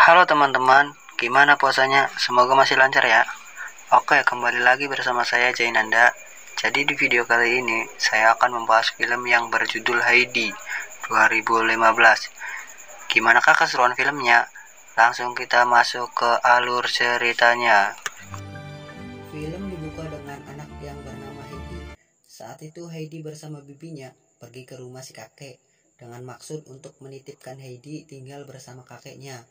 Halo teman-teman, gimana puasanya? Semoga masih lancar ya. Oke, kembali lagi bersama saya Jainanda. Jadi di video kali ini saya akan membahas film yang berjudul Heidi 2015. Gimana kah keseruan filmnya? Langsung kita masuk ke alur ceritanya. Film dibuka dengan anak yang bernama Heidi. Saat itu Heidi bersama bibinya pergi ke rumah si kakek dengan maksud untuk menitipkan Heidi tinggal bersama kakeknya.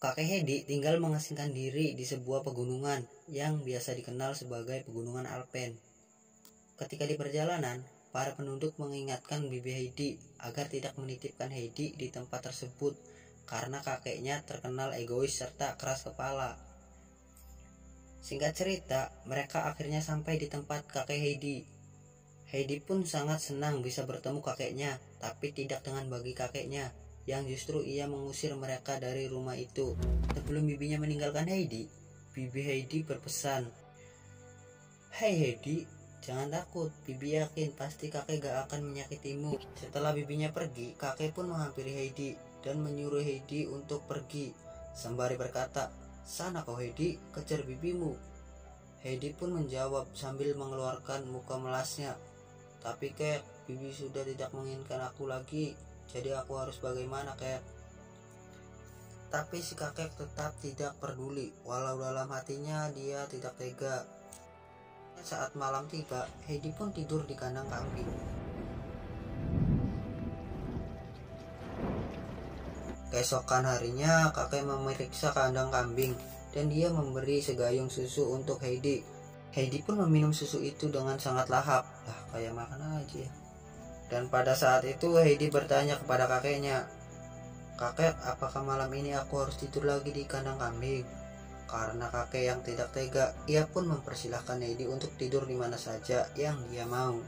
Kakek Heidi tinggal mengasingkan diri di sebuah pegunungan yang biasa dikenal sebagai Pegunungan Alpen. Ketika di perjalanan, para penduduk mengingatkan bibi Heidi agar tidak menitipkan Heidi di tempat tersebut karena kakeknya terkenal egois serta keras kepala. Singkat cerita, mereka akhirnya sampai di tempat kakek Heidi. Heidi pun sangat senang bisa bertemu kakeknya, tapi tidak dengan bagi kakeknya, yang justru ia mengusir mereka dari rumah itu. Sebelum bibinya meninggalkan Heidi, bibi Heidi berpesan, "Hei Heidi, jangan takut, bibi yakin pasti kakek gak akan menyakitimu." Setelah bibinya pergi, kakek pun menghampiri Heidi dan menyuruh Heidi untuk pergi, sembari berkata, "Sana kau Heidi, kejar bibimu." Heidi pun menjawab sambil mengeluarkan muka melasnya, "Tapi kek, bibi sudah tidak menginginkan aku lagi. Jadi aku harus bagaimana kek?" Tapi si kakek tetap tidak peduli, walau dalam hatinya dia tidak tega. Saat malam tiba, Heidi pun tidur di kandang kambing. Keesokan harinya, kakek memeriksa kandang kambing dan dia memberi segayung susu untuk Heidi. Heidi pun meminum susu itu dengan sangat lahap. Lah, kayak makan aja ya. Dan pada saat itu Heidi bertanya kepada kakeknya, "Kakek, apakah malam ini aku harus tidur lagi di kandang kambing?" Karena kakek yang tidak tega, ia pun mempersilahkan Heidi untuk tidur di mana saja yang dia mau.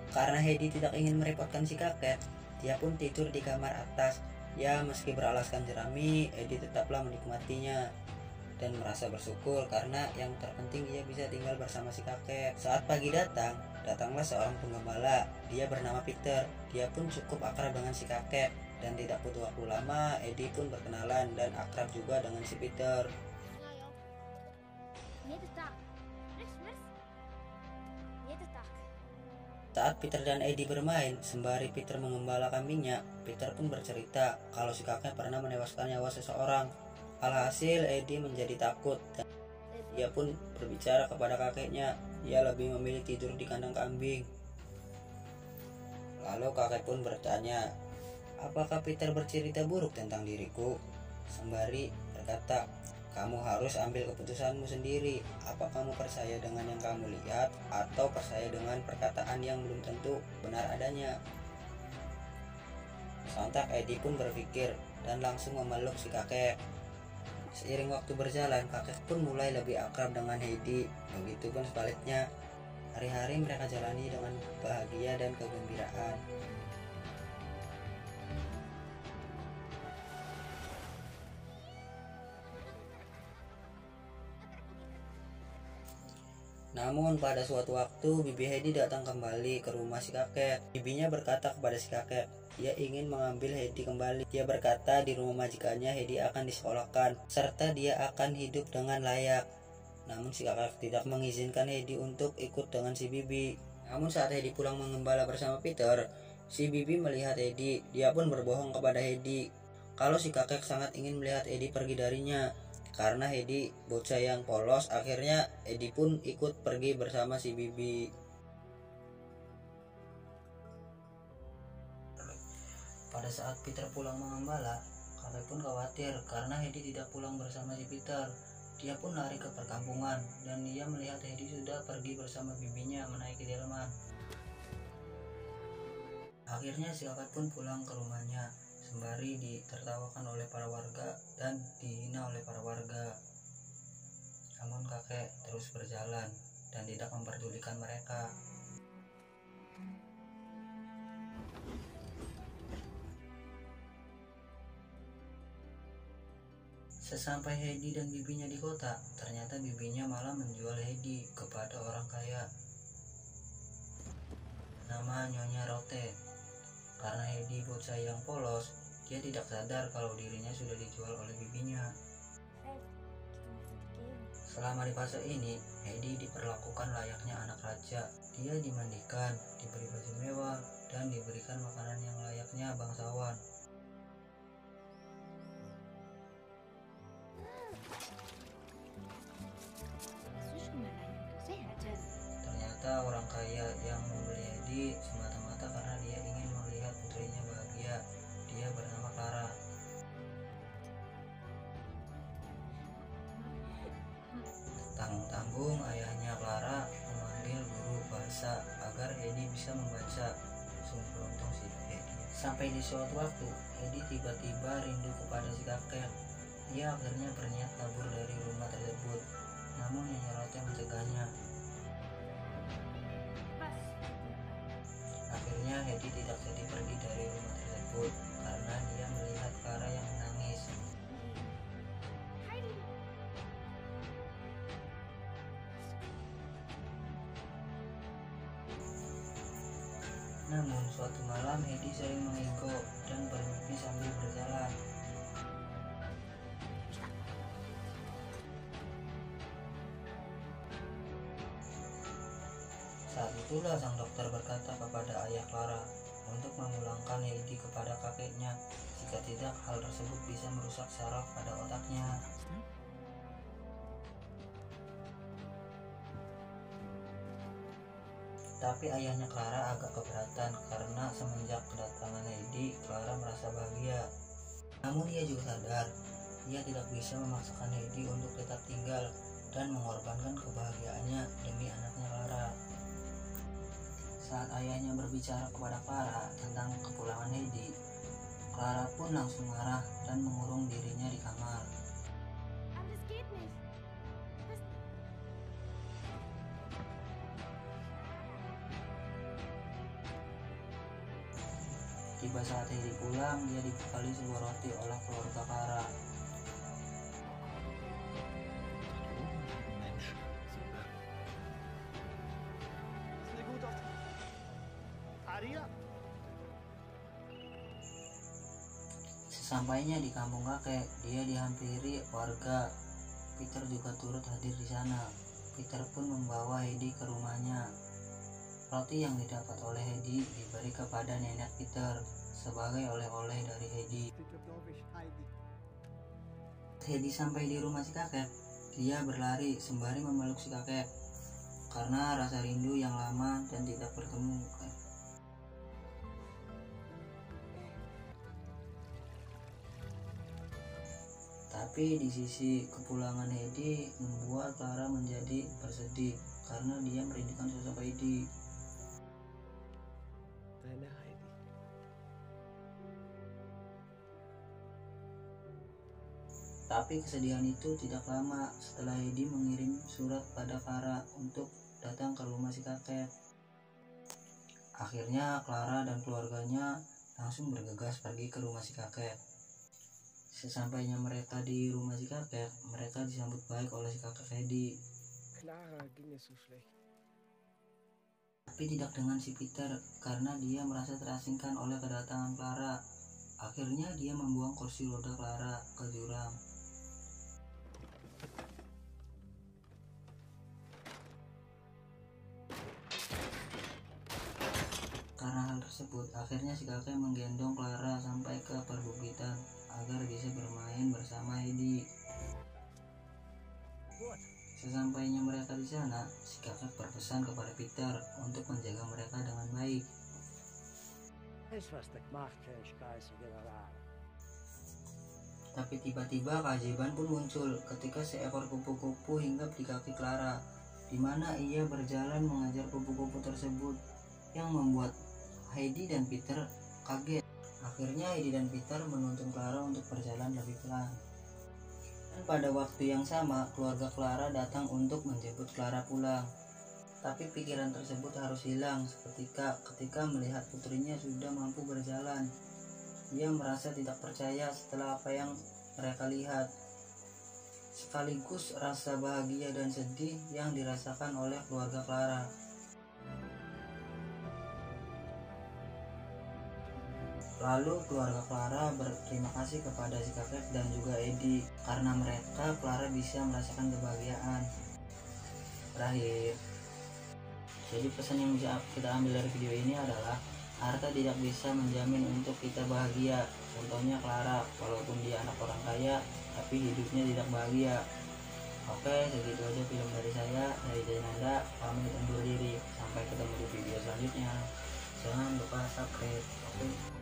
Karena Heidi tidak ingin merepotkan si kakek, dia pun tidur di kamar atas. Ya, meski beralaskan jerami, Heidi tetaplah menikmatinya dan merasa bersyukur karena yang terpenting ia bisa tinggal bersama si kakek. Saat pagi datanglah seorang penggembala. Dia bernama Peter. Dia pun cukup akrab dengan si kakek dan tidak butuh waktu lama, Heidi pun berkenalan dan akrab juga dengan si Peter. Saat Peter dan Heidi bermain, sembari Peter mengembala kambingnya, Peter pun bercerita kalau si kakek pernah menewaskan nyawa seseorang. Alhasil Heidi menjadi takut dan ia pun berbicara kepada kakeknya. Ia lebih memilih tidur di kandang kambing. Lalu kakek pun bertanya, "Apakah Peter bercerita buruk tentang diriku?" Sembari berkata, "Kamu harus ambil keputusanmu sendiri. Apa kamu percaya dengan yang kamu lihat atau percaya dengan perkataan yang belum tentu benar adanya?" Sontak Heidi pun berpikir dan langsung memeluk si kakek. Seiring waktu berjalan, kakek pun mulai lebih akrab dengan Heidi. Begitupun sebaliknya, hari-hari mereka jalani dengan bahagia dan kegembiraan. Namun pada suatu waktu, bibi Heidi datang kembali ke rumah si kakek. Bibinya berkata kepada si kakek, ia ingin mengambil Heidi kembali. Dia berkata di rumah majikannya Heidi akan disekolahkan, serta dia akan hidup dengan layak. Namun si kakek tidak mengizinkan Heidi untuk ikut dengan si bibi. Namun saat Heidi pulang mengembala bersama Peter, si bibi melihat Heidi. Dia pun berbohong kepada Heidi kalau si kakek sangat ingin melihat Heidi pergi darinya. Karena Heidi bocah yang polos, akhirnya Heidi pun ikut pergi bersama si bibi. Pada saat Peter pulang mengembala, kakek pun khawatir karena Heidi tidak pulang bersama si Peter. Dia pun lari ke perkampungan dan dia melihat Heidi sudah pergi bersama bibinya menaiki delman. Akhirnya si kakek pun pulang ke rumahnya, sembari ditertawakan oleh para warga dan dihina oleh para warga. Namun kakek terus berjalan dan tidak memperdulikan mereka. Sesampai Heidi dan bibinya di kota, ternyata bibinya malah menjual Heidi kepada orang kaya nama Nyonya Rote. Karena Heidi bocah yang polos, Dia tidak sadar kalau dirinya sudah dijual oleh bibinya. Selama di fase ini, Heidi diperlakukan layaknya anak raja. Dia dimandikan, diberi baju mewah, dan diberikan makanan yang layaknya bangsawan. Ternyata orang kaya yang membeli Heidi semata-mata karena dia ingin melihat putrinya bahagia. Dia bernama Clara. Tanggung-tanggung ayahnya Clara memanggil guru bahasa agar Heidi bisa membaca. Sungguh beruntung si Heidi. Sampai di suatu waktu, Heidi tiba-tiba rindu kepada si kakek. Ia akhirnya berniat kabur dari rumah tersebut, namun Nyonya Rote mencegahnya. Akhirnya Heidi tidak jadi pergi dari rumah tersebut karena dia melihat Clara yang menangis. Namun suatu malam Heidi sering mengigau dan bermimpi sambil berjalan. Saat itulah sang dokter berkata kepada ayah Clara untuk memulangkan Heidi kepada kakeknya. Jika tidak, hal tersebut bisa merusak saraf pada otaknya. Tapi ayahnya Clara agak keberatan karena semenjak kedatangan Heidi, Clara merasa bahagia. Namun ia juga sadar, ia tidak bisa memaksakan Heidi untuk tetap tinggal dan mengorbankan kebahagiaannya demi anaknya Clara. Saat ayahnya berbicara kepada Clara tentang kepulangan Heidi, Clara pun langsung marah dan mengurung dirinya di kamar. Tiba saat Heidi pulang, dia dibekali sebuah roti oleh keluarga Clara. Sesampainya di kampung kakek, dia dihampiri warga. Peter juga turut hadir di sana. Peter pun membawa Heidi ke rumahnya. Roti yang didapat oleh Heidi diberi kepada nenek Peter sebagai oleh-oleh dari Heidi. Heidi sampai di rumah si kakek, dia berlari sembari memeluk si kakek karena rasa rindu yang lama dan tidak bertemu. Tapi di sisi kepulangan Heidi membuat Clara menjadi bersedih karena dia merindukan sosok Heidi. Tapi kesedihan itu tidak lama setelah Heidi mengirim surat pada Clara untuk datang ke rumah si kakek. Akhirnya Clara dan keluarganya langsung bergegas pergi ke rumah si kakek. Sesampainya mereka di rumah si kakek, mereka disambut baik oleh si kakek Heidi. Tapi tidak dengan si Peter karena dia merasa terasingkan oleh kedatangan Clara. Akhirnya dia membuang kursi roda Clara ke jurang. Karena hal tersebut, akhirnya si kakek menggendong Clara sampai ke perbukitan agar bisa bermain bersama Heidi. Sesampainya mereka di sana, si kakek berpesan kepada Peter untuk menjaga mereka dengan baik. Tapi tiba-tiba keajaiban pun muncul ketika seekor kupu-kupu hinggap di kaki Clara, di mana ia berjalan mengejar kupu-kupu tersebut yang membuat Heidi dan Peter kaget. Akhirnya Heidi dan Peter menuntun Clara untuk berjalan lebih pelan. Dan pada waktu yang sama, keluarga Clara datang untuk menjemput Clara pulang. Tapi pikiran tersebut harus hilang seketika ketika melihat putrinya sudah mampu berjalan. Ia merasa tidak percaya setelah apa yang mereka lihat. Sekaligus rasa bahagia dan sedih yang dirasakan oleh keluarga Clara. Lalu keluarga Clara berterima kasih kepada si kakek dan juga Edi, karena mereka Clara bisa merasakan kebahagiaan. Terakhir, jadi pesan yang bisa kita ambil dari video ini adalah harta tidak bisa menjamin untuk kita bahagia. Contohnya Clara, walaupun dia anak orang kaya tapi hidupnya tidak bahagia. Oke, segitu aja film dari saya, dari Jainanda, pamit undur diri. Sampai ketemu di video selanjutnya. Jangan lupa subscribe. Oke.